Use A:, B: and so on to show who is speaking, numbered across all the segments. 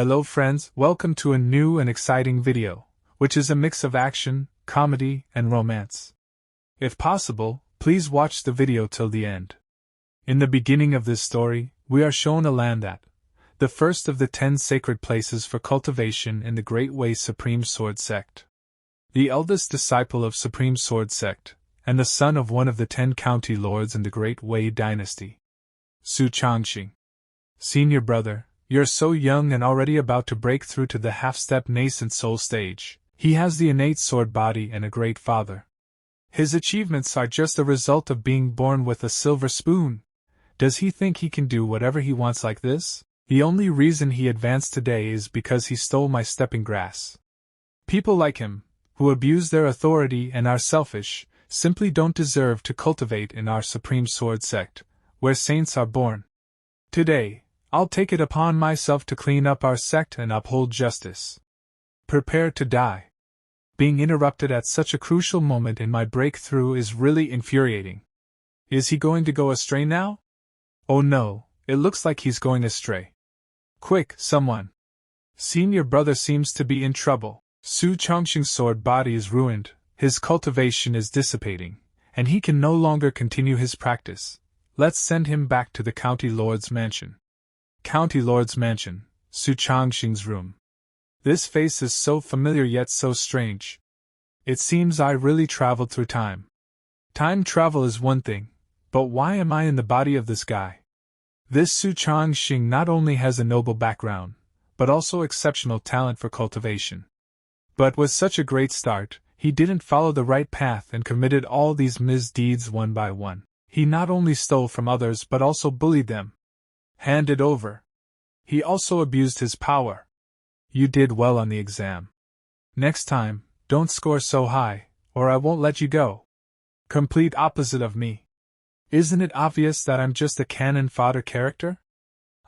A: Hello friends, welcome to a new and exciting video, which is a mix of action, comedy, and romance. If possible, please watch the video till the end. In the beginning of this story, we are shown a land that, the first of the 10 sacred places for cultivation in the Great Way Supreme Sword Sect. The eldest disciple of Supreme Sword Sect, and the son of one of the 10 county lords in the Great Way dynasty. Su Changxing. Senior brother, you're so young and already about to break through to the half-step nascent soul stage. He has the innate sword body and a great father. His achievements are just a result of being born with a silver spoon. Does he think he can do whatever he wants like this? The only reason he advanced today is because he stole my stepping grass. People like him, who abuse their authority and are selfish, simply don't deserve to cultivate in our Supreme Sword Sect, where saints are born. Today, I'll take it upon myself to clean up our sect and uphold justice. Prepare to die. Being interrupted at such a crucial moment in my breakthrough is really infuriating. Is he going to go astray now? Oh no, it looks like he's going astray. Quick, someone. Senior brother seems to be in trouble. Su Changxing's sword body is ruined, his cultivation is dissipating, and he can no longer continue his practice. Let's send him back to the County Lord's mansion. County Lord's mansion, Su Changxing's room. This face is so familiar yet so strange. It seems I really traveled through time. Time travel is one thing, but why am I in the body of this guy? This Su Changxing not only has a noble background, but also exceptional talent for cultivation. But with such a great start, he didn't follow the right path and committed all these misdeeds one by one. He not only stole from others but also bullied them. Handed over. He also abused his power. You did well on the exam. Next time, don't score so high, or I won't let you go. Complete opposite of me. Isn't it obvious that I'm just a cannon fodder character?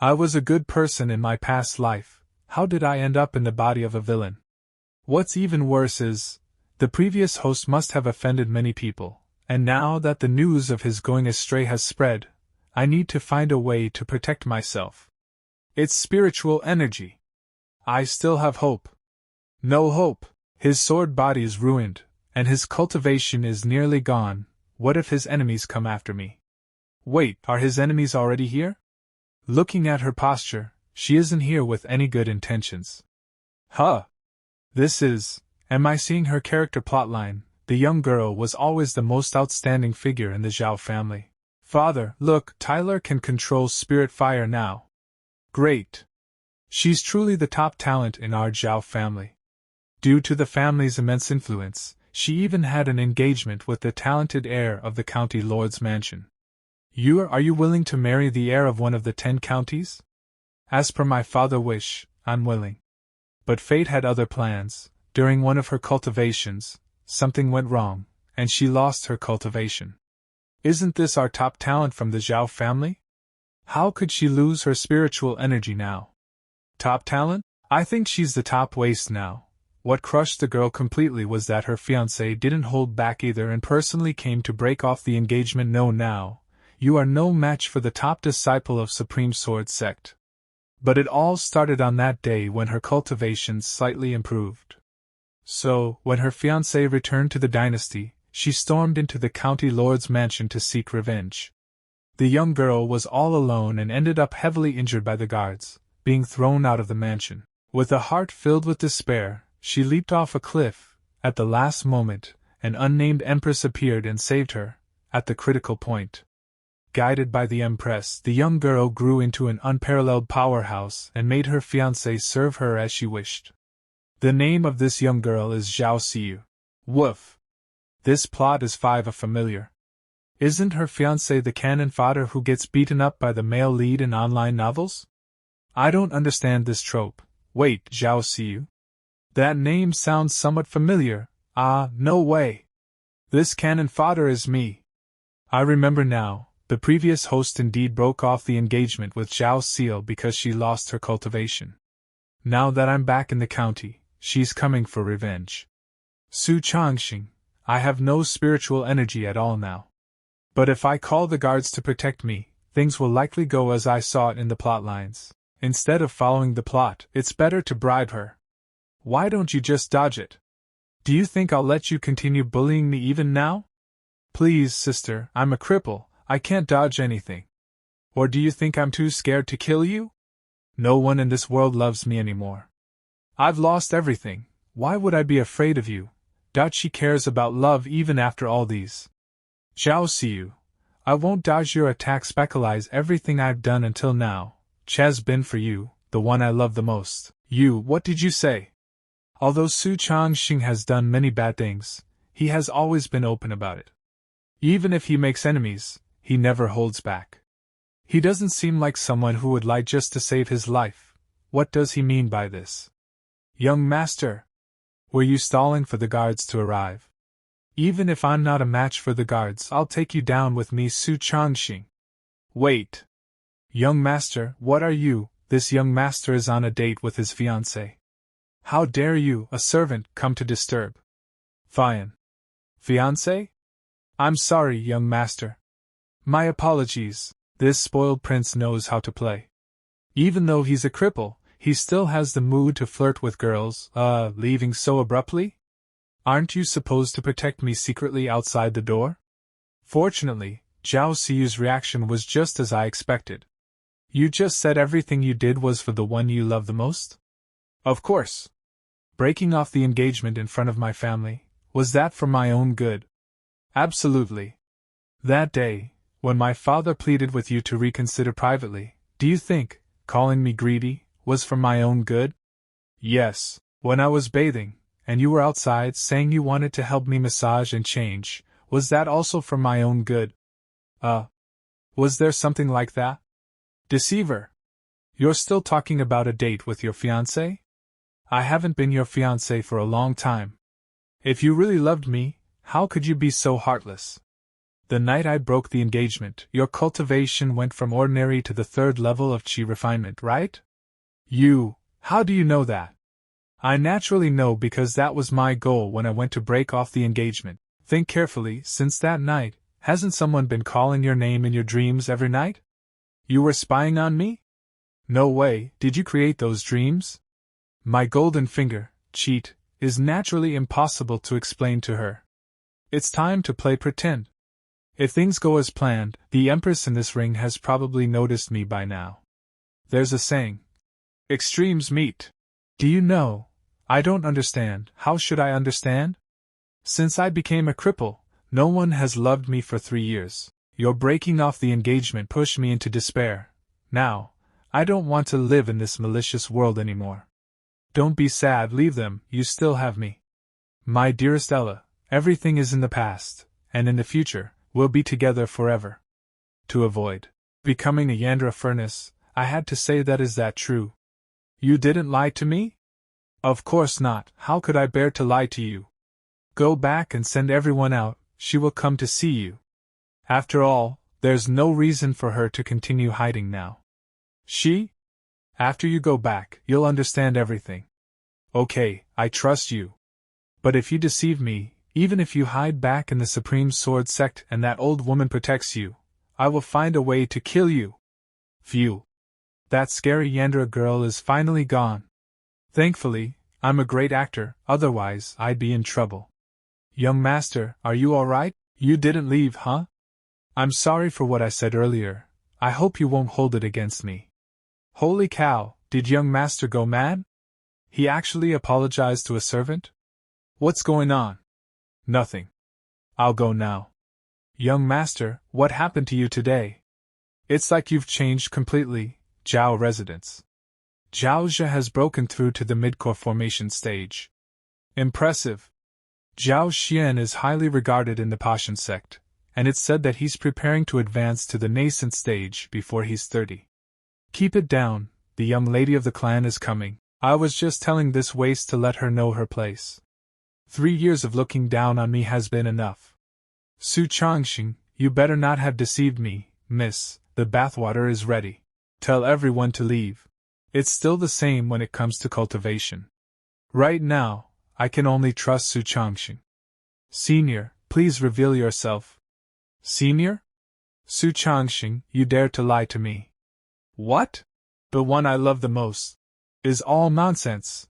A: I was a good person in my past life. How did I end up in the body of a villain? What's even worse is, the previous host must have offended many people, and now that the news of his going astray has spread, I need to find a way to protect myself. It's spiritual energy. I still have hope. No hope. His sword body is ruined, and his cultivation is nearly gone. What if his enemies come after me? Wait, are his enemies already here? Looking at her posture, she isn't here with any good intentions. Huh. Am I seeing her character plotline? The young girl was always the most outstanding figure in the Zhao family. Father, look, Tyler can control spirit fire now. Great. She's truly the top talent in our Zhao family. Due to the family's immense influence, she even had an engagement with the talented heir of the county lord's mansion. Are you willing to marry the heir of one of the 10 counties? As per my father's wish, I'm willing. But fate had other plans. During one of her cultivations, something went wrong, and she lost her cultivation. Isn't this our top talent from the Zhao family? How could she lose her spiritual energy now? Top talent? I think she's the top waste now. What crushed the girl completely was that her fiancé didn't hold back either and personally came to break off the engagement. No, now, you are no match for the top disciple of Supreme Sword Sect. But it all started on that day when her cultivation slightly improved. So, when her fiancé returned to the dynasty, she stormed into the county lord's mansion to seek revenge. The young girl was all alone and ended up heavily injured by the guards, being thrown out of the mansion. With a heart filled with despair, she leaped off a cliff. At the last moment, an unnamed empress appeared and saved her, at the critical point. Guided by the empress, the young girl grew into an unparalleled powerhouse and made her fiancé serve her as she wished. The name of this young girl is Zhao Xiyu. Woof. This plot is familiar. Isn't her fiancé the cannon fodder who gets beaten up by the male lead in online novels? I don't understand this trope. Wait, Zhao Xiyu? That name sounds somewhat familiar. Ah, no way. This cannon fodder is me. I remember now, the previous host indeed broke off the engagement with Zhao Xiyu because she lost her cultivation. Now that I'm back in the county, she's coming for revenge. Su Changxing, I have no spiritual energy at all now. But if I call the guards to protect me, things will likely go as I saw it in the plotlines. Instead of following the plot, it's better to bribe her. Why don't you just dodge it? Do you think I'll let you continue bullying me even now? Please, sister, I'm a cripple, I can't dodge anything. Or do you think I'm too scared to kill you? No one in this world loves me anymore. I've lost everything, why would I be afraid of you? She cares about love even after all these. Zhao Siyu, I won't dodge your attack. Speculise everything I've done until now. Has been for you, the one I love the most. You, what did you say? Although Su Changxing has done many bad things, he has always been open about it. Even if he makes enemies, he never holds back. He doesn't seem like someone who would lie just to save his life. What does he mean by this? Young master, were you stalling for the guards to arrive? Even if I'm not a match for the guards, I'll take you down with me, Su Changxing. Wait. Young master, what are you? This young master is on a date with his fiancée. How dare you, a servant, come to disturb? Fiancé? I'm sorry, young master. My apologies, this spoiled prince knows how to play. Even though he's a cripple, he still has the mood to flirt with girls, leaving so abruptly? Aren't you supposed to protect me secretly outside the door? Fortunately, Zhao Siyu's reaction was just as I expected. You just said everything you did was for the one you love the most? Of course. Breaking off the engagement in front of my family, was that for my own good? Absolutely. That day, when my father pleaded with you to reconsider privately, do you think, calling me greedy, was for my own good? Yes, when I was bathing, and you were outside saying you wanted to help me massage and change, was that also for my own good? Was there something like that? Deceiver! You're still talking about a date with your fiancé? I haven't been your fiancé for a long time. If you really loved me, how could you be so heartless? The night I broke the engagement, your cultivation went from ordinary to the 3rd level of chi refinement, right? How do you know that? I naturally know because that was my goal when I went to break off the engagement. Think carefully, since that night, hasn't someone been calling your name in your dreams every night? You were spying on me? No way, did you create those dreams? My golden finger, cheat, is naturally impossible to explain to her. It's time to play pretend. If things go as planned, the Empress in this ring has probably noticed me by now. There's a saying. Extremes meet. Do you know? I don't understand. How should I understand? Since I became a cripple, no one has loved me for 3 years. Your breaking off the engagement pushed me into despair. Now, I don't want to live in this malicious world anymore. Don't be sad, leave them, you still have me. My dearest Ella, everything is in the past, and in the future, we'll be together forever. To avoid becoming a Yandra furnace, I had to say that. Is that true? You didn't lie to me? Of course not, how could I bear to lie to you? Go back and send everyone out, she will come to see you. After all, there's no reason for her to continue hiding now. She? After you go back, you'll understand everything. Okay, I trust you. But if you deceive me, even if you hide back in the Supreme Sword sect and that old woman protects you, I will find a way to kill you. Phew. That scary Yandra girl is finally gone. Thankfully, I'm a great actor, otherwise I'd be in trouble. Young master, are you alright? You didn't leave, huh? I'm sorry for what I said earlier. I hope you won't hold it against me. Holy cow, did young master go mad? He actually apologized to a servant? What's going on? Nothing. I'll go now. Young master, what happened to you today? It's like you've changed completely, Zhao residence. Zhao Zhe has broken through to the midcore formation stage. Impressive. Zhao Xian is highly regarded in the Passion sect, and it's said that he's preparing to advance to the nascent stage before he's 30. Keep it down, the young lady of the clan is coming. I was just telling this waste to let her know her place. 3 years of looking down on me has been enough. Su Changxing, you better not have deceived me, miss, the bathwater is ready. Tell everyone to leave. It's still the same when it comes to cultivation. Right now, I can only trust Su Changxing. Senior, please reveal yourself. Senior? Su Changxing, you dare to lie to me. What? The one I love the most, is all nonsense.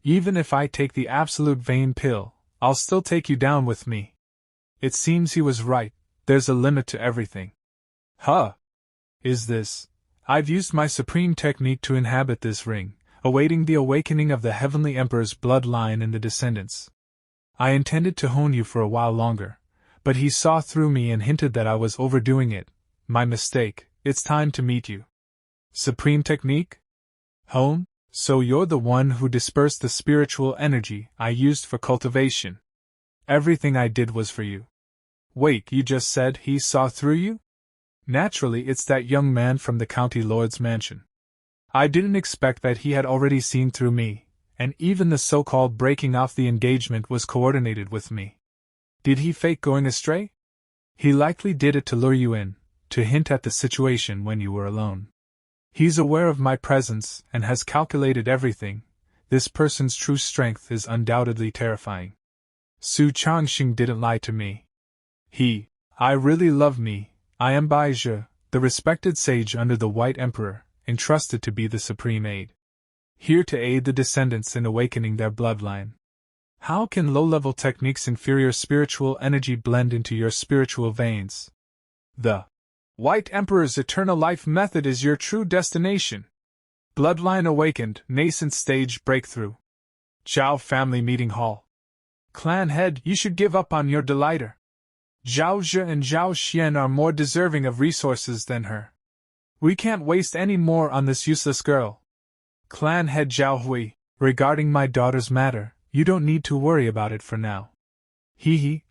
A: Even if I take the absolute vain pill, I'll still take you down with me. It seems he was right, there's a limit to everything. Huh? Is this? I've used my supreme technique to inhabit this ring, awaiting the awakening of the Heavenly Emperor's bloodline and the descendants. I intended to hone you for a while longer, but he saw through me and hinted that I was overdoing it. My mistake, it's time to meet you. Supreme technique? Hone? So you're the one who dispersed the spiritual energy I used for cultivation. Everything I did was for you. Wait, you just said he saw through you? Naturally, it's that young man from the county lord's mansion. I didn't expect that he had already seen through me, and even the so-called breaking off the engagement was coordinated with me. Did he fake going astray? He likely did it to lure you in, to hint at the situation when you were alone. He's aware of my presence and has calculated everything. This person's true strength is undoubtedly terrifying. Su Changxing didn't lie to me. I really love me. I am Baizhe, the respected sage under the White Emperor, entrusted to be the supreme aide. Here to aid the descendants in awakening their bloodline. How can low-level techniques' inferior spiritual energy blend into your spiritual veins? The White Emperor's eternal life method is your true destination. Bloodline awakened, nascent stage breakthrough. Zhao family meeting hall. Clan head, you should give up on your delighter. Zhao Zhe and Zhao Xian are more deserving of resources than her. We can't waste any more on this useless girl. Clan head Zhao Hui, regarding my daughter's matter, you don't need to worry about it for now.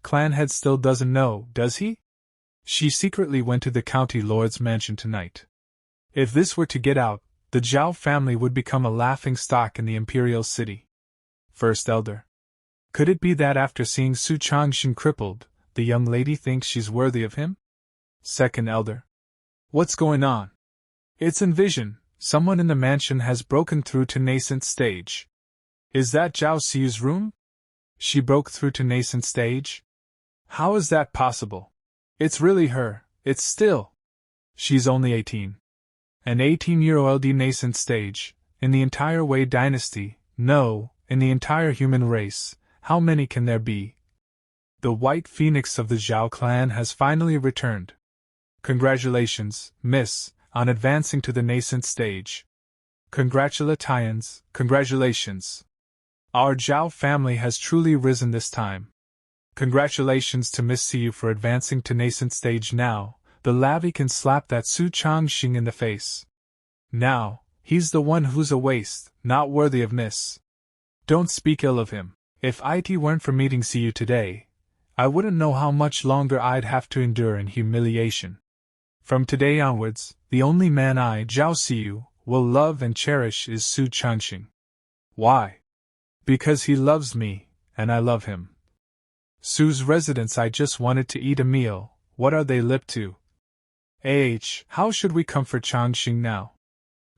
A: Clan head still doesn't know, does he? She secretly went to the county lord's mansion tonight. If this were to get out, the Zhao family would become a laughing stock in the imperial city. First elder. Could it be that after seeing Su Changxing crippled, the young lady thinks she's worthy of him? Second elder. What's going on? It's in vision. Someone in the mansion has broken through to nascent stage. Is that Zhao Xiu's room? She broke through to nascent stage? How is that possible? It's really her, it's still. She's only 18. An 18-year-old nascent stage, in the entire Wei dynasty, no, in the entire human race, how many can there be? The White Phoenix of the Zhao clan has finally returned. Congratulations, miss, on advancing to the nascent stage. Congratulations. Our Zhao family has truly risen this time. Congratulations to Miss Siu for advancing to nascent stage now. The lavi can slap that Su Changxing in the face. Now, he's the one who's a waste, not worthy of Miss. Don't speak ill of him. If it weren't for meeting Siu today, I wouldn't know how much longer I'd have to endure in humiliation. From today onwards, the only man I, Zhao Siu, will love and cherish is Su Changxing. Why? Because he loves me, and I love him. Su's residence. I just wanted to eat a meal. What are they lip to? How should we comfort Changxing now?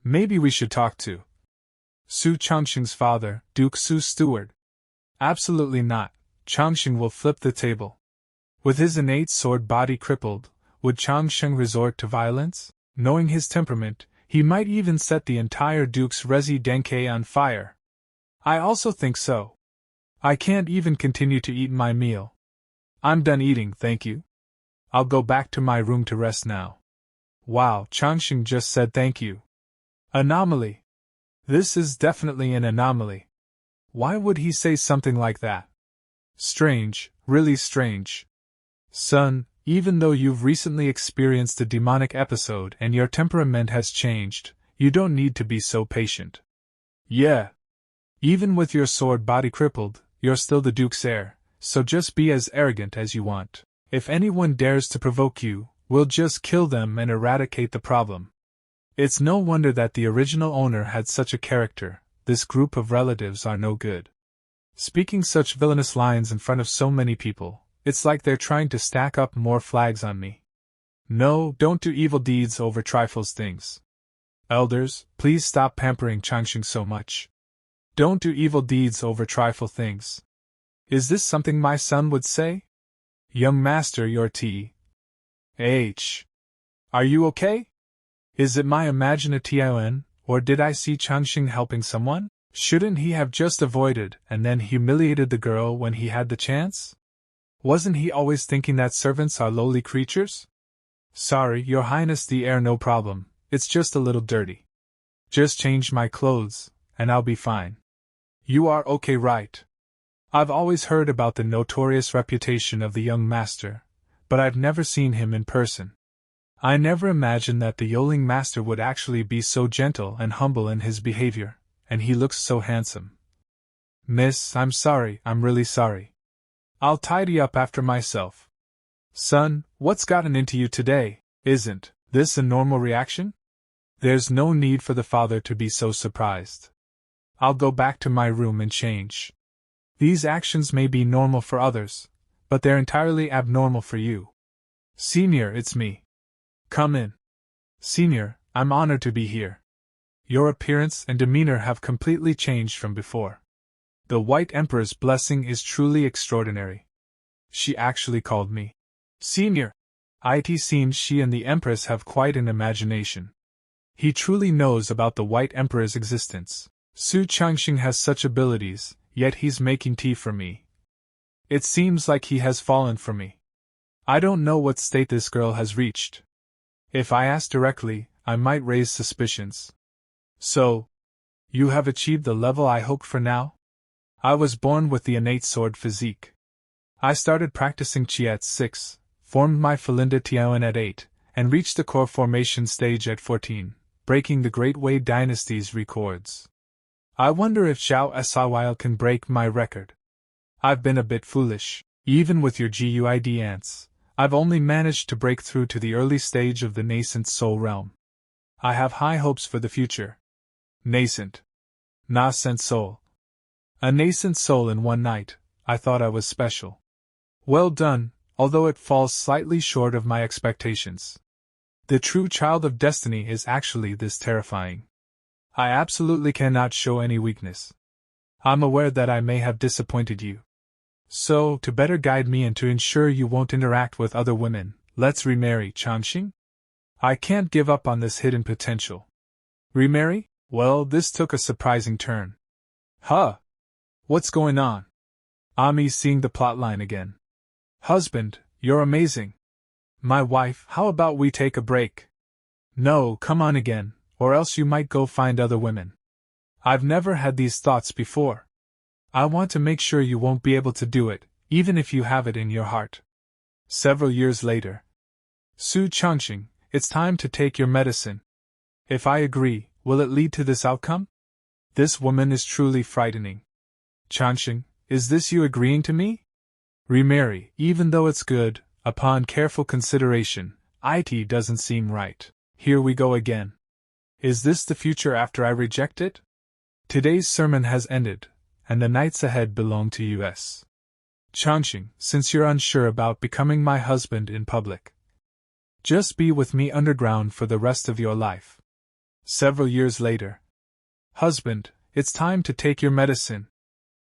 A: Maybe we should talk to Su Changxing's father, Duke Su's steward. Absolutely not. Changxing will flip the table. With his innate sword body crippled, would Changxing resort to violence? Knowing his temperament, he might even set the entire Duke's Residency on fire. I also think so. I can't even continue to eat my meal. I'm done eating, thank you. I'll go back to my room to rest now. Wow, Changxing just said thank you. Anomaly. This is definitely an anomaly. Why would he say something like that? Strange, really strange. Son, even though you've recently experienced a demonic episode and your temperament has changed, you don't need to be so patient. Yeah. Even with your sword body crippled, you're still the Duke's heir, so just be as arrogant as you want. If anyone dares to provoke you, we'll just kill them and eradicate the problem. It's no wonder that the original owner had such a character. This group of relatives are no good. Speaking such villainous lines in front of so many people, it's like they're trying to stack up more flags on me. No, don't do evil deeds over trifles things. Elders, please stop pampering Changxing so much. Don't do evil deeds over trifle things. Is this something my son would say? Young master, your Are you okay? Is it my imagination, Or did I see Changxing helping someone? Shouldn't he have just avoided and then humiliated the girl when he had the chance? Wasn't he always thinking that servants are lowly creatures? Sorry, Your Highness, the air no problem, it's just a little dirty. Just change my clothes, and I'll be fine. You are okay, right? I've always heard about the notorious reputation of the young master, but I've never seen him in person. I never imagined that the Yoling master would actually be so gentle and humble in his behavior, and he looks so handsome. Miss, I'm sorry, I'm really sorry. I'll tidy up after myself. Son, what's gotten into you today? Isn't this a normal reaction? There's no need for the father to be so surprised. I'll go back to my room and change. These actions may be normal for others, but they're entirely abnormal for you. Senior, it's me. Come in. Senior, I'm honored to be here. Your appearance and demeanor have completely changed from before. The White Emperor's blessing is truly extraordinary. She actually called me Senior. It seems she and the Empress have quite an imagination. He truly knows about the White Emperor's existence. Su Changxing has such abilities, yet he's making tea for me. It seems like he has fallen for me. I don't know what state this girl has reached. If I ask directly, I might raise suspicions. So, you have achieved the level I hoped for now? I was born with the innate sword physique. I started practicing Qi at 6, formed my Falinda Tiaoan at 8, and reached the core formation stage at 14, breaking the Great Wei Dynasty's records. I wonder if Zhao Sawile can break my record. I've been a bit foolish. Even with your GUID ants, I've only managed to break through to the early stage of the nascent soul realm. I have high hopes for the future. Nascent. Nascent soul. A nascent soul in one night. I thought I was special. Well done, although it falls slightly short of my expectations. The true child of destiny is actually this terrifying. I absolutely cannot show any weakness. I'm aware that I may have disappointed you. So, to better guide me and to ensure you won't interact with other women, let's remarry, Changxing? I can't give up on this hidden potential. Remarry? Well, this took a surprising turn. Huh? What's going on? Ami's seeing the plotline again. Husband, you're amazing. My wife, how about we take a break? No, come on again, or else you might go find other women. I've never had these thoughts before. I want to make sure you won't be able to do it, even if you have it in your heart. Several years later. Su Changxing, it's time to take your medicine. If I agree, will it lead to this outcome? This woman is truly frightening. Changxing, is this you agreeing to me? Remarry, even though it's good, upon careful consideration, it doesn't seem right. Here we go again. Is this the future after I reject it? Today's sermon has ended, and the nights ahead belong to us. Changxing, since you're unsure about becoming my husband in public, just be with me underground for the rest of your life. Several years later. Husband, it's time to take your medicine.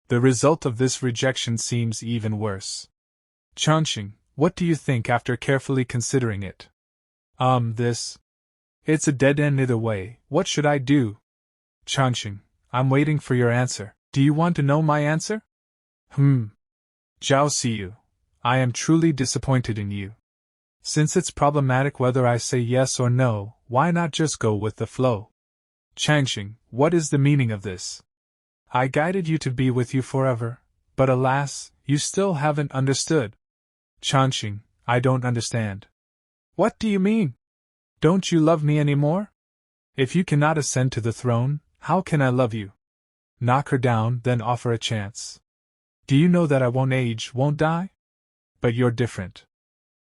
A: The result of this rejection seems even worse. Changxing, what do you think after carefully considering it? It's a dead end either way, what should I do? Changxing, I'm waiting for your answer. Do you want to know my answer? Zhao Siyu, I am truly disappointed in you. Since it's problematic whether I say yes or no, why not just go with the flow? Changxing, what is the meaning of this? I guided you to be with you forever, but alas, you still haven't understood. Changxing, I don't understand. What do you mean? Don't you love me anymore? If you cannot ascend to the throne, how can I love you? Knock her down, then offer a chance. Do you know that I won't age, won't die? But you're different.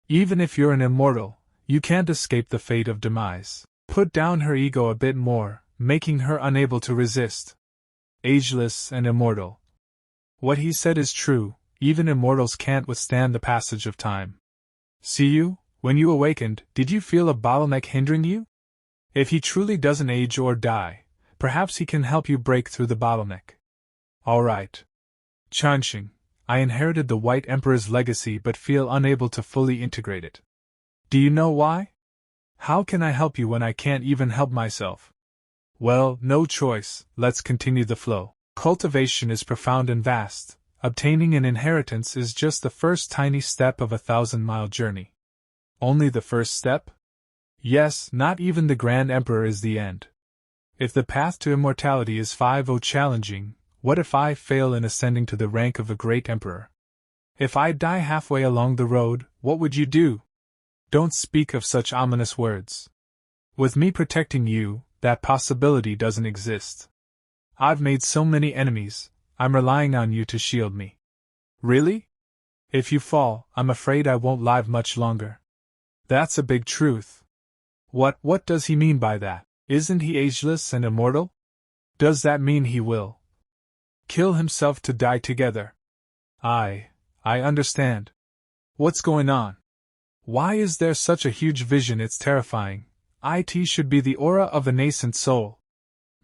A: Even if you're an immortal, you can't escape the fate of demise. Put down her ego a bit more, making her unable to resist. Ageless and immortal. What he said is true, even immortals can't withstand the passage of time. See you, when you awakened, did you feel a bottleneck hindering you? If he truly doesn't age or die, perhaps he can help you break through the bottleneck. Alright. Changxing, I inherited the White Emperor's legacy but feel unable to fully integrate it. Do you know why? How can I help you when I can't even help myself? Well, no choice, let's continue the flow. Cultivation is profound and vast. Obtaining an inheritance is just the first tiny step of a 1,000-mile journey. Only the first step? Yes, not even the Grand Emperor is the end. If the path to immortality is 5-0 challenging, what if I fail in ascending to the rank of a great emperor? If I die halfway along the road, what would you do? Don't speak of such ominous words. With me protecting you, that possibility doesn't exist. I've made so many enemies, I'm relying on you to shield me. Really? If you fall, I'm afraid I won't live much longer. That's a big truth. What does he mean by that? Isn't he ageless and immortal? Does that mean he will kill himself to die together? I understand. What's going on? Why is there such a huge vision? It's terrifying. It should be the aura of a nascent soul.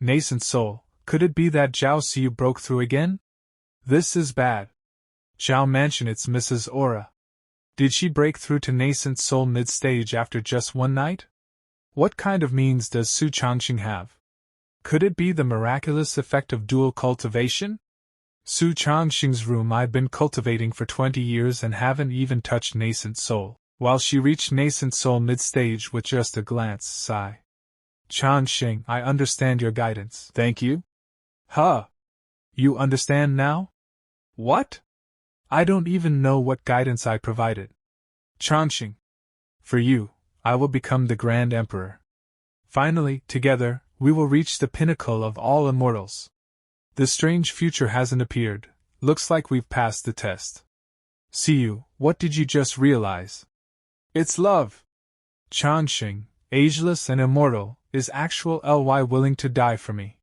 A: Nascent soul, could it be that Zhao Siyu broke through again? This is bad. Zhao Mansion, it's Mrs. Aura. Did she break through to nascent soul mid-stage after just one night? What kind of means does Su Changxing have? Could it be the miraculous effect of dual cultivation? Su Changxing's room I've been cultivating for 20 years and haven't even touched nascent soul, while she reached nascent soul mid-stage with just a glance. Sigh. Changxing, I understand your guidance. Thank you. Huh. You understand now? What? I don't even know what guidance I provided. Changxing. For you, I will become the Grand Emperor. Finally, together, we will reach the pinnacle of all immortals. The strange future hasn't appeared. Looks like we've passed the test. Siyu, what did you just realize? It's love. Changxing, ageless and immortal, is actual ly willing to die for me.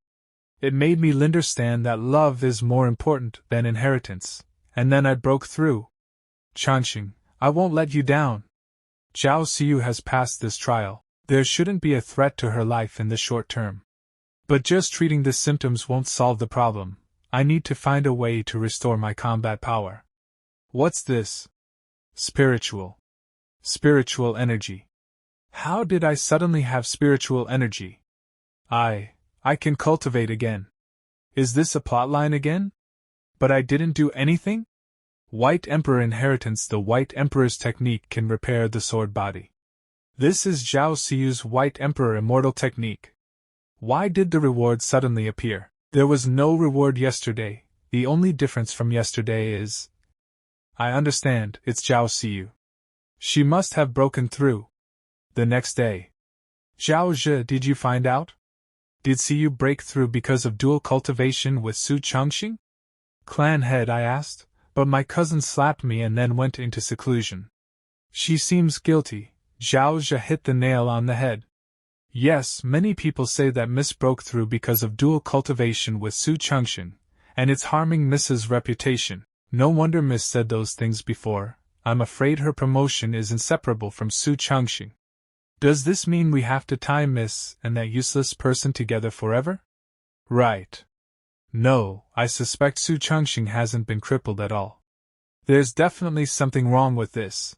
A: It made me understand that love is more important than inheritance, and then I broke through. Changxing, I won't let you down. Zhao Siyu has passed this trial. There shouldn't be a threat to her life in the short term. But just treating the symptoms won't solve the problem. I need to find a way to restore my combat power. What's this? Spiritual. Spiritual energy. How did I suddenly have spiritual energy? I can cultivate again. Is this a plotline again? But I didn't do anything? White Emperor inheritance. The White Emperor's technique can repair the sword body. This is Zhao Siyu's White Emperor immortal technique. Why did the reward suddenly appear? There was no reward yesterday. The only difference from yesterday is... I understand, it's Zhao Siyu. She must have broken through. The next day. Zhao Zhe, did you find out? Did Siyu break through because of dual cultivation with Su Changxing? Clan head, I asked, but my cousin slapped me and then went into seclusion. She seems guilty. Zhao Zhe hit the nail on the head. Yes, many people say that Miss broke through because of dual cultivation with Su Changxing, and it's harming Miss's reputation. No wonder Miss said those things before. I'm afraid her promotion is inseparable from Su Changxing. Does this mean we have to tie Miss and that useless person together forever? Right. No, I suspect Su Changxing hasn't been crippled at all. There's definitely something wrong with this.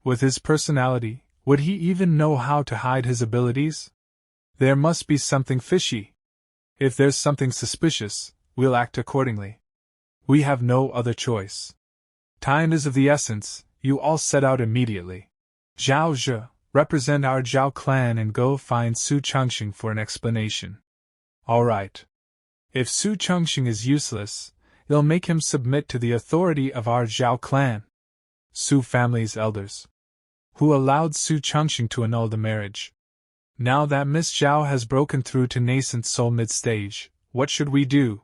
A: With his personality, would he even know how to hide his abilities? There must be something fishy. If there's something suspicious, we'll act accordingly. We have no other choice. Time is of the essence. You all set out immediately. Zhao Zhe, represent our Zhao clan and go find Su Changxing for an explanation. All right. If Su Changxing is useless, it'll make him submit to the authority of our Zhao clan. Su family's elders, who allowed Su Changxing to annul the marriage. Now that Miss Zhao has broken through to nascent soul mid-stage, what should we do?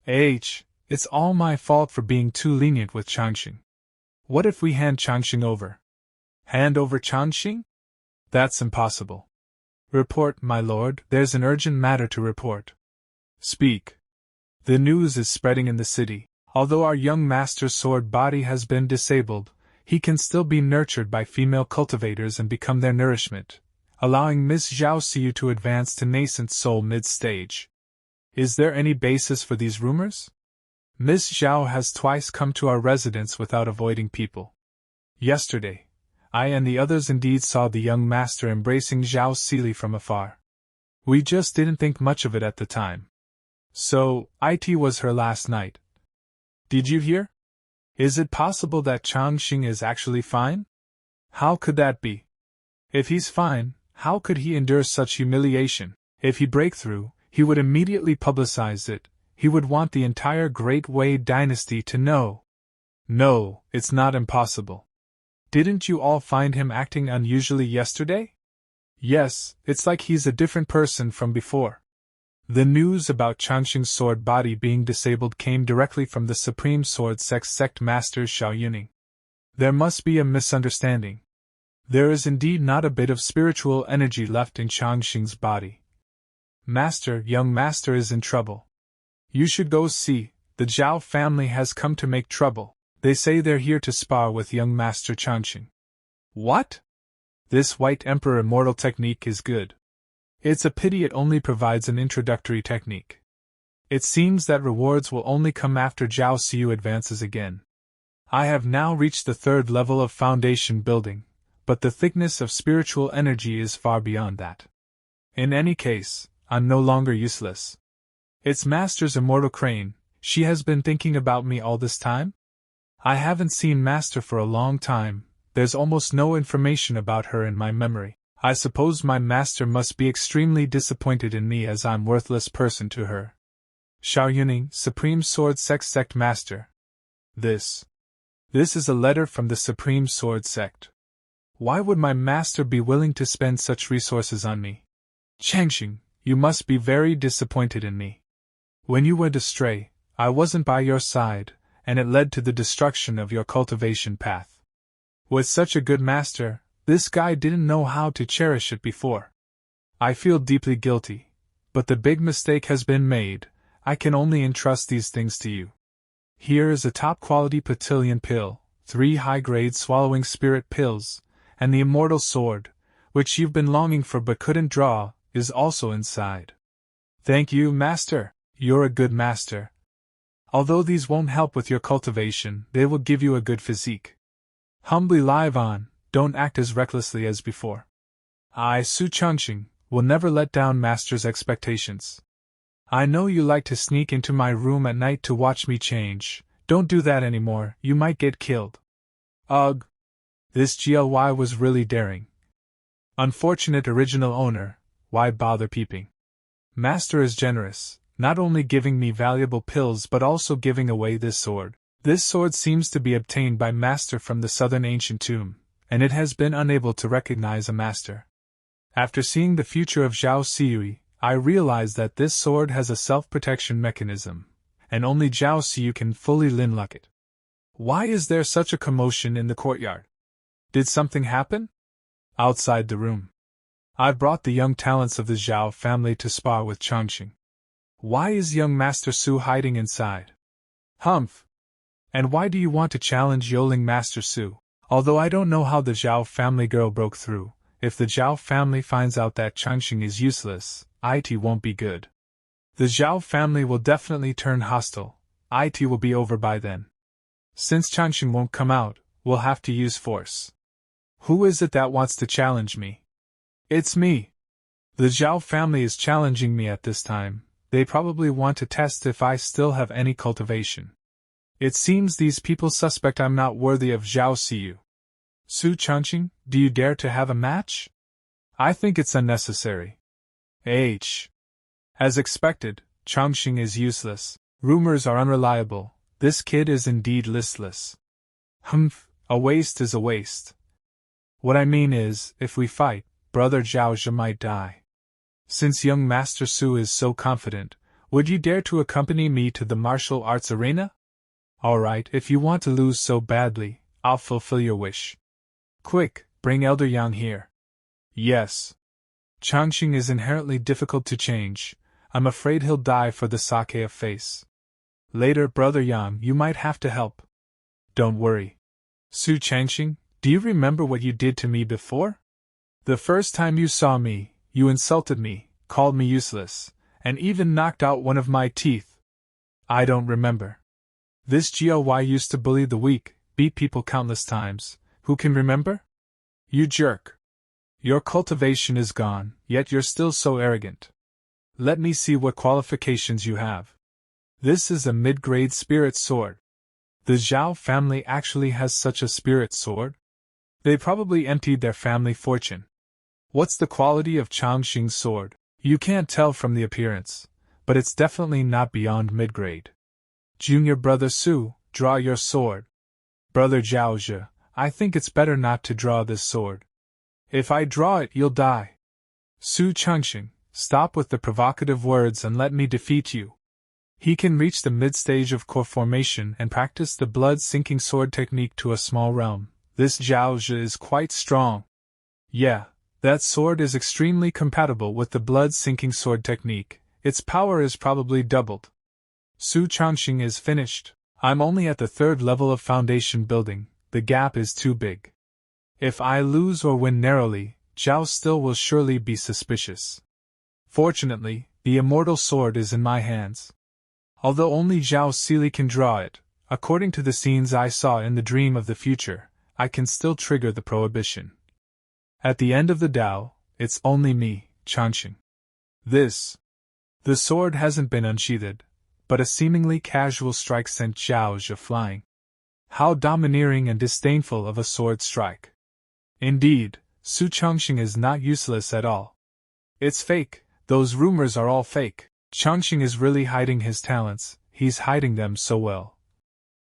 A: It's all my fault for being too lenient with Changxing. What if we hand Changxing over? Hand over Changxing? That's impossible. Report, my lord, there's an urgent matter to report. Speak. The news is spreading in the city. Although our young master's sword body has been disabled, he can still be nurtured by female cultivators and become their nourishment, allowing Miss Zhao Siyu to advance to nascent soul mid-stage. Is there any basis for these rumors? Miss Zhao has twice come to our residence without avoiding people. Yesterday, I and the others indeed saw the young master embracing Zhao Sili from afar. We just didn't think much of it at the time. So, it was her last night. Did you hear? Is it possible that Changxing is actually fine? How could that be? If he's fine, how could he endure such humiliation? If he break through, he would immediately publicize it. He would want the entire Great Wei dynasty to know. No, it's not impossible. Didn't you all find him acting unusually yesterday? Yes, it's like he's a different person from before. The news about Changxing's sword body being disabled came directly from the Supreme Sword Sect Master Xiao Yuning. There must be a misunderstanding. There is indeed not a bit of spiritual energy left in Changxing's body. Young master is in trouble. You should go see, the Zhao family has come to make trouble. They say they're here to spar with young master Changxing. What? This White Emperor immortal technique is good. It's a pity it only provides an introductory technique. It seems that rewards will only come after Zhao Xiu advances again. I have now reached the 3rd level of foundation building, but the thickness of spiritual energy is far beyond that. In any case, I'm no longer useless. It's Master's immortal crane. She has been thinking about me all this time? I haven't seen Master for a long time. There's almost no information about her in my memory. I suppose my master must be extremely disappointed in me as I'm worthless person to her. Xiao Yuning, Supreme Sword Sect Master. This is a letter from the Supreme Sword Sect. Why would my master be willing to spend such resources on me? Changxing, you must be very disappointed in me. When you went astray, I wasn't by your side, and it led to the destruction of your cultivation path. With such a good master, this guy didn't know how to cherish it before. I feel deeply guilty, but the big mistake has been made. I can only entrust these things to you. Here is a top-quality Petillion pill, 3 high-grade swallowing spirit pills, and the immortal sword, which you've been longing for but couldn't draw, is also inside. Thank you, master. You're a good master. Although these won't help with your cultivation, they will give you a good physique. Humbly live on. Don't act as recklessly as before. I, Su Changxing, will never let down Master's expectations. I know you like to sneak into my room at night to watch me change. Don't do that anymore, you might get killed. Ugh. This GLY was really daring. Unfortunate original owner, why bother peeping? Master is generous, not only giving me valuable pills but also giving away this sword. This sword seems to be obtained by Master from the southern ancient tomb, and it has been unable to recognize a master. After seeing the future of Zhao Xiu, I realize that this sword has a self-protection mechanism, and only Zhao Xiu can fully unlock it. Why is there such a commotion in the courtyard? Did something happen? Outside the room. I've brought the young talents of the Zhao family to spar with Changxing. Why is young Master Su hiding inside? Humph! And why do you want to challenge Yoling Master Su? Although I don't know how the Zhao family girl broke through, if the Zhao family finds out that Changxing is useless, it won't be good. The Zhao family will definitely turn hostile. It will be over by then. Since Changxing won't come out, we'll have to use force. Who is it that wants to challenge me? It's me. The Zhao family is challenging me at this time. They probably want to test if I still have any cultivation. It seems these people suspect I'm not worthy of Zhao Xiu. Su Changxing, do you dare to have a match? I think it's unnecessary. As expected, Changxing is useless. Rumors are unreliable. This kid is indeed listless. Humph, a waste is a waste. What I mean is, if we fight, brother Zhao Zhe might die. Since young Master Su is so confident, would you dare to accompany me to the martial arts arena? Alright, if you want to lose so badly, I'll fulfill your wish. Quick, bring Elder Yang here. Yes. Changxing is inherently difficult to change. I'm afraid he'll die for the sake of face. Later, Brother Yang, you might have to help. Don't worry. Su Changxing, do you remember what you did to me before? The first time you saw me, you insulted me, called me useless, and even knocked out one of my teeth. I don't remember. This GLY used to bully the weak, beat people countless times. Who can remember? You jerk. Your cultivation is gone, yet you're still so arrogant. Let me see what qualifications you have. This is a mid-grade spirit sword. The Zhao family actually has such a spirit sword? They probably emptied their family fortune. What's the quality of Changxing's sword? You can't tell from the appearance, but it's definitely not beyond mid-grade. Junior brother Su, draw your sword. Brother Zhaozhe, I think it's better not to draw this sword. If I draw it, you'll die. Su Changxing, stop with the provocative words and let me defeat you. He can reach the mid-stage of core formation and practice the blood-sinking sword technique to a small realm. This Zhaozhe is quite strong. Yeah, that sword is extremely compatible with the blood-sinking sword technique. Its power is probably doubled. Su Changxing is finished. I'm only at the 3rd level of foundation building. The gap is too big. If I lose or win narrowly, Zhao still will surely be suspicious. Fortunately, the immortal sword is in my hands. Although only Zhao Xili can draw it, according to the scenes I saw in the dream of the future, I can still trigger the prohibition. At the end of the Tao, it's only me, Changxing. The sword hasn't been unsheathed, but a seemingly casual strike sent Zhaozhe flying. How domineering and disdainful of a sword strike. Indeed, Su Changxing is not useless at all. It's fake, those rumors are all fake. Changxing is really hiding his talents, he's hiding them so well.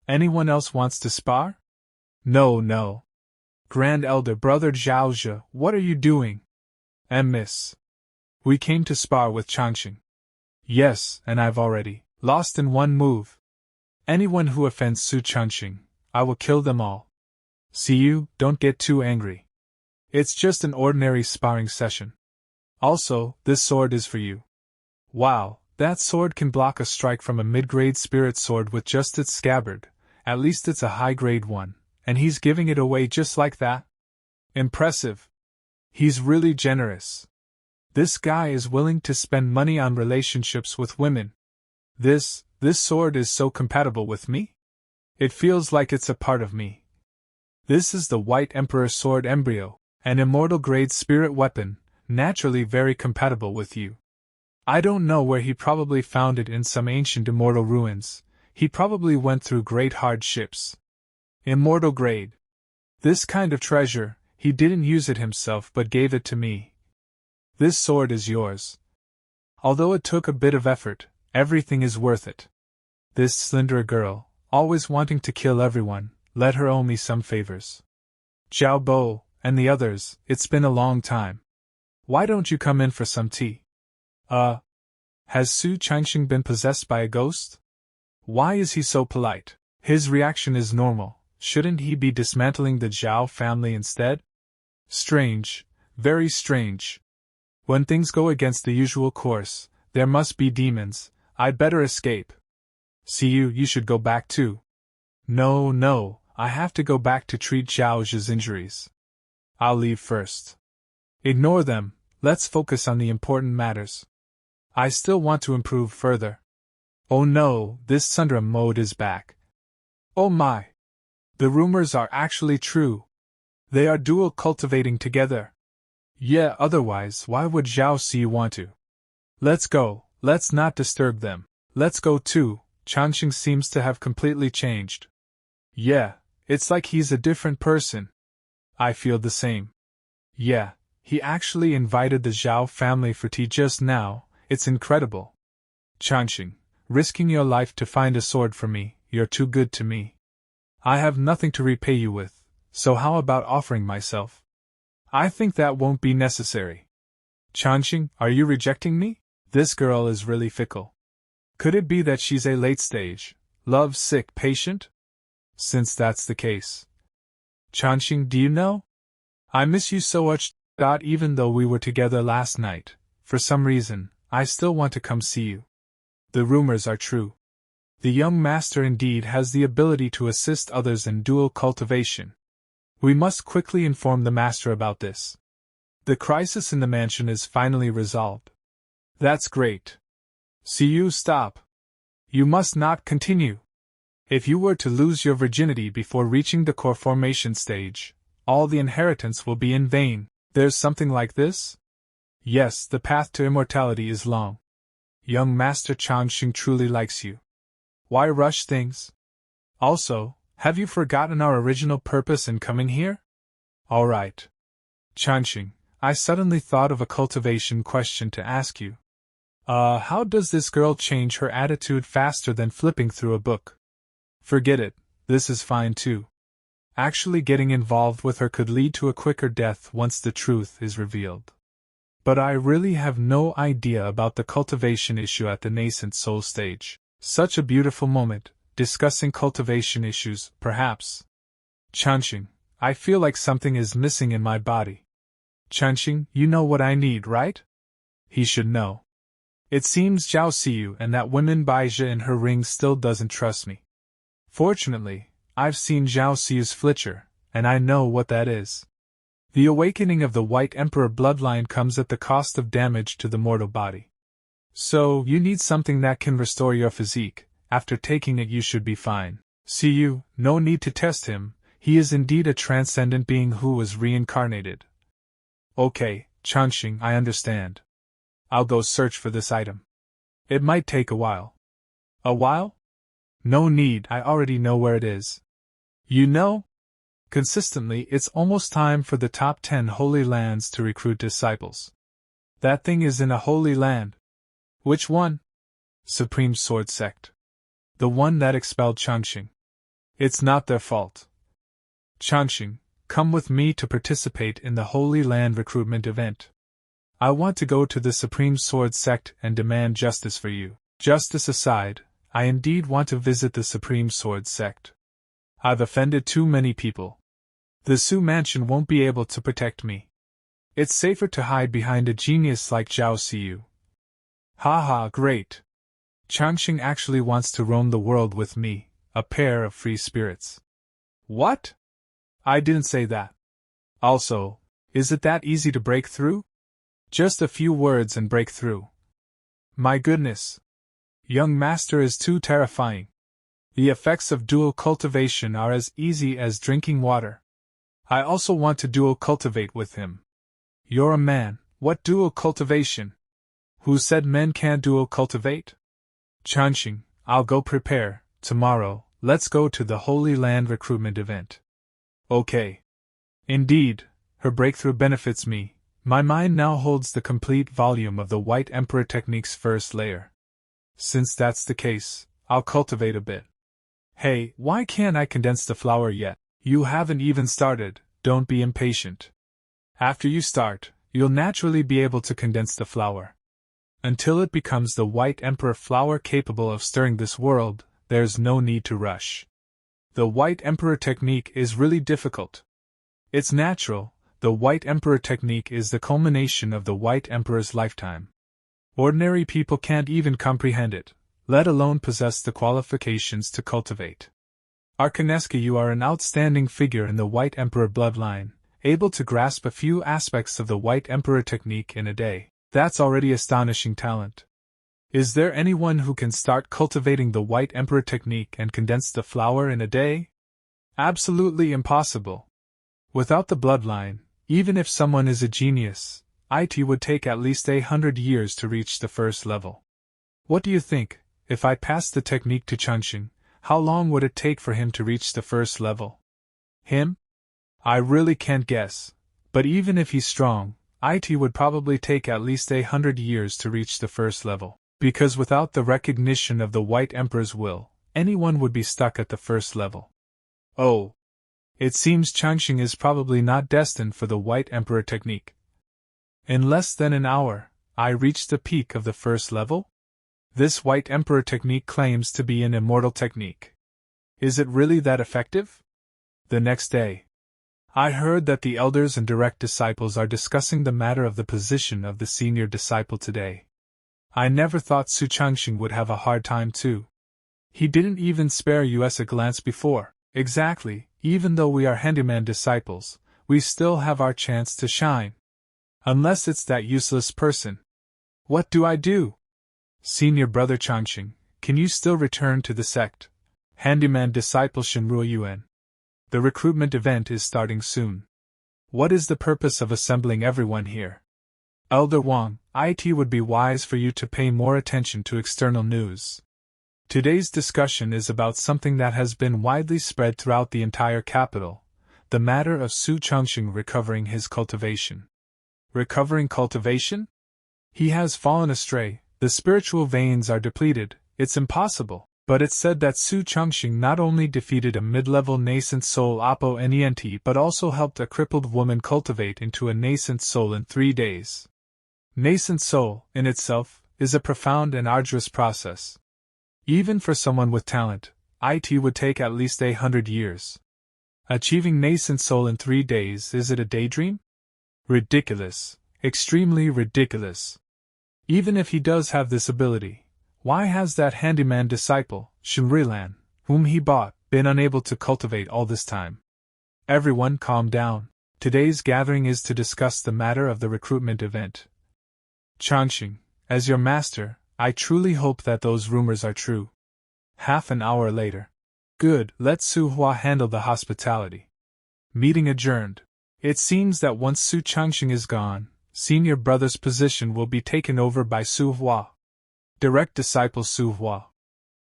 A: Anyone else wants to spar? No. Grand Elder Brother Zhaozhe, what are you doing? Miss. We came to spar with Changxing. Yes, and I've already lost in one move. Anyone who offends Su Changxing, I will kill them all. See you, don't get too angry. It's just an ordinary sparring session. Also, this sword is for you. Wow, that sword can block a strike from a mid-grade spirit sword with just its scabbard. At least it's a high-grade one, and he's giving it away just like that? Impressive. He's really generous. This guy is willing to spend money on relationships with women. This sword is so compatible with me? It feels like it's a part of me. This is the White Emperor Sword Embryo, an immortal-grade spirit weapon, naturally very compatible with you. I don't know where he probably found it in some ancient immortal ruins. He probably went through great hardships. Immortal grade. This kind of treasure, he didn't use it himself but gave it to me. This sword is yours. Although it took a bit of effort, everything is worth it. This slender girl, always wanting to kill everyone, let her owe me some favors. Zhao Bo, and the others, it's been a long time. Why don't you come in for some tea? Has Su Changxing been possessed by a ghost? Why is he so polite? His reaction is normal. Shouldn't he be dismantling the Zhao family instead? Strange, very strange. When things go against the usual course, there must be demons. I'd better escape. See you should go back too. No, I have to go back to treat Zhaozhe's injuries. I'll leave first. Ignore them, let's focus on the important matters. I still want to improve further. Oh no, this Sundram mode is back. Oh my! The rumors are actually true. They are dual cultivating together. Yeah, otherwise, why would Zhao Xi want to? Let's go, let's not disturb them. Let's go too. Changxing seems to have completely changed. Yeah, it's like he's a different person. I feel the same. Yeah, he actually invited the Zhao family for tea just now. It's incredible. Changxing, risking your life to find a sword for me, you're too good to me. I have nothing to repay you with, so how about offering myself? I think that won't be necessary. Changxing, are you rejecting me? This girl is really fickle. Could it be that she's a late-stage, love-sick patient? Since that's the case. Changxing, do you know? I miss you so much, even though we were together last night, for some reason, I still want to come see you. The rumors are true. The young master indeed has the ability to assist others in dual cultivation. We must quickly inform the master about this. The crisis in the mansion is finally resolved. That's great. See you, stop. You must not continue. If you were to lose your virginity before reaching the core formation stage, all the inheritance will be in vain. There's something like this? Yes, the path to immortality is long. Young Master Changxing truly likes you. Why rush things? Also, have you forgotten our original purpose in coming here? Alright. Changxing, I suddenly thought of a cultivation question to ask you. How does this girl change her attitude faster than flipping through a book? Forget it, this is fine too. Actually getting involved with her could lead to a quicker death once the truth is revealed. But I really have no idea about the cultivation issue at the nascent soul stage. Such a beautiful moment, discussing cultivation issues, perhaps. Changxing, I feel like something is missing in my body. Changxing, you know what I need, right? He should know. It seems Zhao Siyu and that woman Baizha in her ring still doesn't trust me. Fortunately, I've seen Zhao Siyu's flitcher, and I know what that is. The awakening of the White Emperor bloodline comes at the cost of damage to the mortal body. So, you need something that can restore your physique. After taking it you should be fine. Siyu, no need to test him, he is indeed a transcendent being who was reincarnated. Okay, Changxing, I understand. I'll go search for this item. It might take a while. A while? No need, I already know where it is. You know? Consistently, it's almost time for the top 10 holy lands to recruit disciples. That thing is in a holy land. Which one? Supreme Sword Sect. The one that expelled Changxing. It's not their fault. Changxing, come with me to participate in the Holy Land recruitment event. I want to go to the Supreme Sword Sect and demand justice for you. Justice aside, I indeed want to visit the Supreme Sword Sect. I've offended too many people. The Su Mansion won't be able to protect me. It's safer to hide behind a genius like Zhao Siyu. Haha, great. Changxing actually wants to roam the world with me, a pair of free spirits. What? I didn't say that. Also, is it that easy to break through? Just a few words and break through. My goodness. Young Master is too terrifying. The effects of dual cultivation are as easy as drinking water. I also want to dual cultivate with him. You're a man, what dual cultivation? Who said men can't dual cultivate? Changxing, I'll go prepare. Tomorrow, let's go to the Holy Land recruitment event. Okay. Indeed, her breakthrough benefits me. My mind now holds the complete volume of the White Emperor Technique's first layer. Since that's the case, I'll cultivate a bit. Hey, why can't I condense the flower yet? You haven't even started, don't be impatient. After you start, you'll naturally be able to condense the flower. Until it becomes the White Emperor flower capable of stirring this world, there's no need to rush. The White Emperor Technique is really difficult. It's natural. The White Emperor Technique is the culmination of the White Emperor's lifetime. Ordinary people can't even comprehend it, let alone possess the qualifications to cultivate. Arkaneska, you are an outstanding figure in the White Emperor bloodline, able to grasp a few aspects of the White Emperor Technique in a day. That's already astonishing talent. Is there anyone who can start cultivating the White Emperor Technique and condense the flower in a day? Absolutely impossible. Without the bloodline, even if someone is a genius, it would take at least 100 years to reach the first level. What do you think, if I passed the technique to Changxing, how long would it take for him to reach the first level? Him? I really can't guess, but even if he's strong, it would probably take at least 100 years to reach the first level, because without the recognition of the White Emperor's will, anyone would be stuck at the first level. Oh. It seems Changxing is probably not destined for the White Emperor Technique. In less than an hour, I reached the peak of the first level? This White Emperor Technique claims to be an immortal technique. Is it really that effective? The next day, I heard that the elders and direct disciples are discussing the matter of the position of the senior disciple today. I never thought Su Changxing would have a hard time too. He didn't even spare us a glance before. Exactly, even though we are handyman disciples, we still have our chance to shine. Unless it's that useless person. What do I do? Senior brother Changxing, can you still return to the sect? Handyman disciple Shenruo Yuan. The recruitment event is starting soon. What is the purpose of assembling everyone here? Elder Wang, it would be wise for you to pay more attention to external news. Today's discussion is about something that has been widely spread throughout the entire capital, the matter of Su Changxing recovering his cultivation. Recovering cultivation? He has fallen astray, the spiritual veins are depleted, it's impossible. But it's said that Su Changxing not only defeated a mid-level nascent soul opponent but also helped a crippled woman cultivate into a nascent soul in 3 days. Nascent soul, in itself, is a profound and arduous process. Even for someone with talent, it would take at least 100 years. Achieving nascent soul in 3 days, is it a daydream? Ridiculous. Extremely ridiculous. Even if he does have this ability, why has that handyman disciple, Shunrilan, whom he bought, been unable to cultivate all this time? Everyone calm down. Today's gathering is to discuss the matter of the recruitment event. Changxing, as your master, I truly hope that those rumors are true. Half an hour later. Good, let Su Hua handle the hospitality. Meeting adjourned. It seems that once Su Changxing is gone, senior brother's position will be taken over by Su Hua. Direct disciple Su Hua.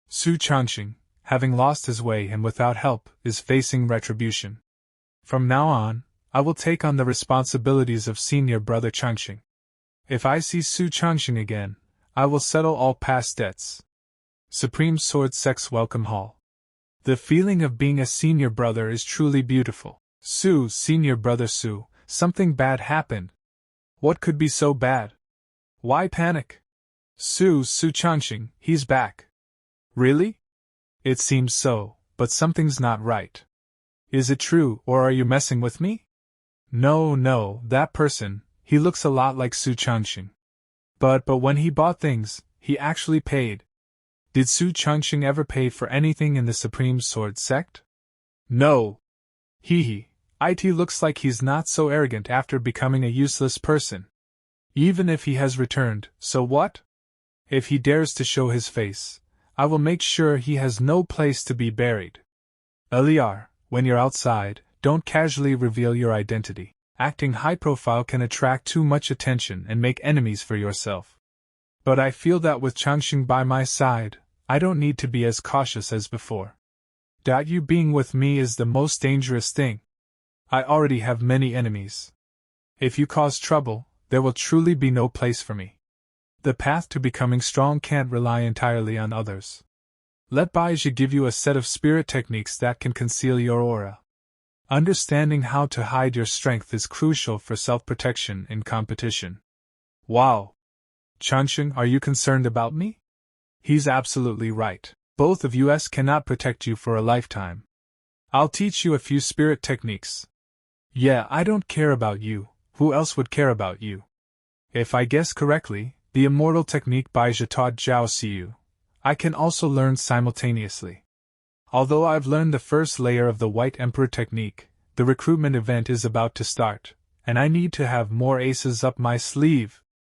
A: Su Changxing, having lost his way and without help, is facing retribution. From now on, I will take on the responsibilities of senior brother Changxing. If I see Su Changxing again, I will settle all past debts. Supreme Sword Sect's Welcome Hall. The feeling of being a senior brother is truly beautiful. Su, senior brother Su, something bad happened. What could be so bad? Why panic? Su Changxing, he's back. Really? It seems so, but something's not right. Is it true, or are you messing with me? No, that person, he looks a lot like Su Changxing. But when he bought things, he actually paid. Did Su Changxing ever pay for anything in the Supreme Sword Sect? No. It looks like he's not so arrogant after becoming a useless person. Even if he has returned, so what? If he dares to show his face, I will make sure he has no place to be buried. Eliar, when you're outside, don't casually reveal your identity. Acting high profile can attract too much attention and make enemies for yourself. But I feel that with Changxing by my side, I don't need to be as cautious as before. You being with me is the most dangerous thing. I already have many enemies. If you cause trouble, there will truly be no place for me. The path to becoming strong can't rely entirely on others. Let Baizhi give you a set of spirit techniques that can conceal your aura. Understanding how to hide your strength is crucial for self-protection in competition. Wow! Changxing, are you concerned about me? He's absolutely right. Both of us cannot protect you for a lifetime. I'll teach you a few spirit techniques. Yeah, I don't care about you. Who else would care about you? If I guess correctly, the immortal technique Baizhi taught Zhao Xiyu, I can also learn simultaneously. Although I've learned the first layer of the White Emperor technique, the recruitment event is about to start, and I need to have more aces up my sleeve.